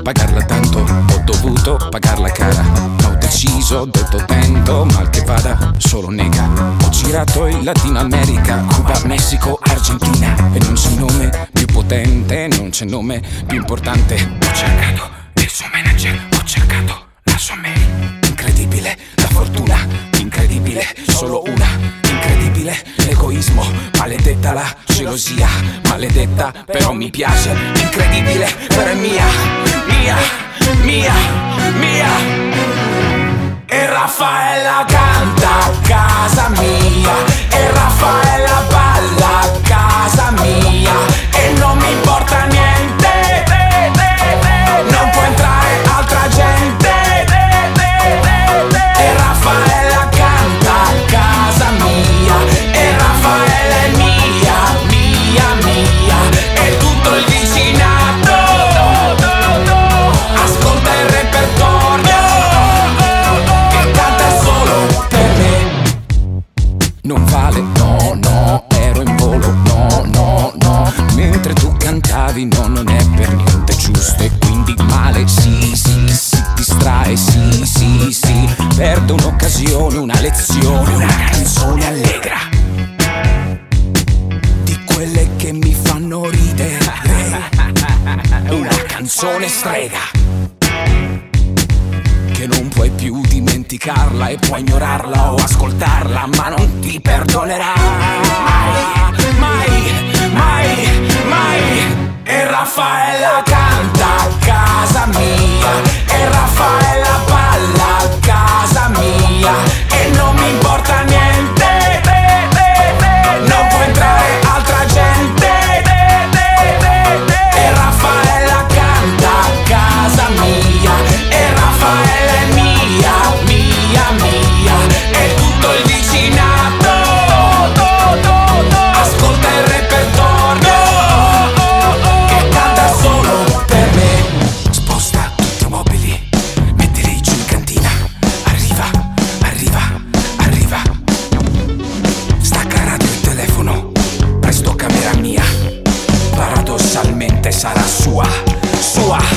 pagarla tanto, ho dovuto pagarla cara. Ma ho deciso, ho detto tento, mal che vada, solo nega. Ho girato in Latino America, Cuba, Messico, Argentina, e non c'è nome più potente, non c'è nome più importante. Ho cercato il suo manager, ho cercato la sua mail. Incredibile la fortuna, incredibile solo una. Incredibile l'egoismo, maledetta la gelosia, maledetta però mi piace. Incredibile però è mia, mia, mia, mia. E Raffaella canta a casa mia, e Raffaella balla a casa mia, e non mi importa niente, non può entrare altra gente. E Raffaella canta a casa mia, e Raffaella è mia, mia, mia, e tutto il vicinato ascolta il repertorio che canta solo per me. Non vale, no, no, ero in volo, no, no, no. Mentre tu cantavi, no, non è per niente giusto, e quindi male, sì, sì, si distrae, sì, sì, sì. Perde un'occasione, una lezione, una canzone allegra, di quelle che mi fanno ridere, una canzone strega, che non puoi più dimenticarla e puoi ignorarla o ascoltarla, ma non ti perdonerà mai, mai, mai, mai. E Raffaella canta a casa mia, e Raffaella balla a casa mia, e non mi importa niente, non può entrare altra gente. E Raffaella canta a casa mia, e Raffaella è mia, mia, mia, e tutto il vicinato ascolta il repertorio che canta solo per me. Sposta tutti i mobili, mettili giù in cantina, arriva, arriva, arriva. Stacca radio e telefono, presto camera mia, paradossalmente sarà sua, sua.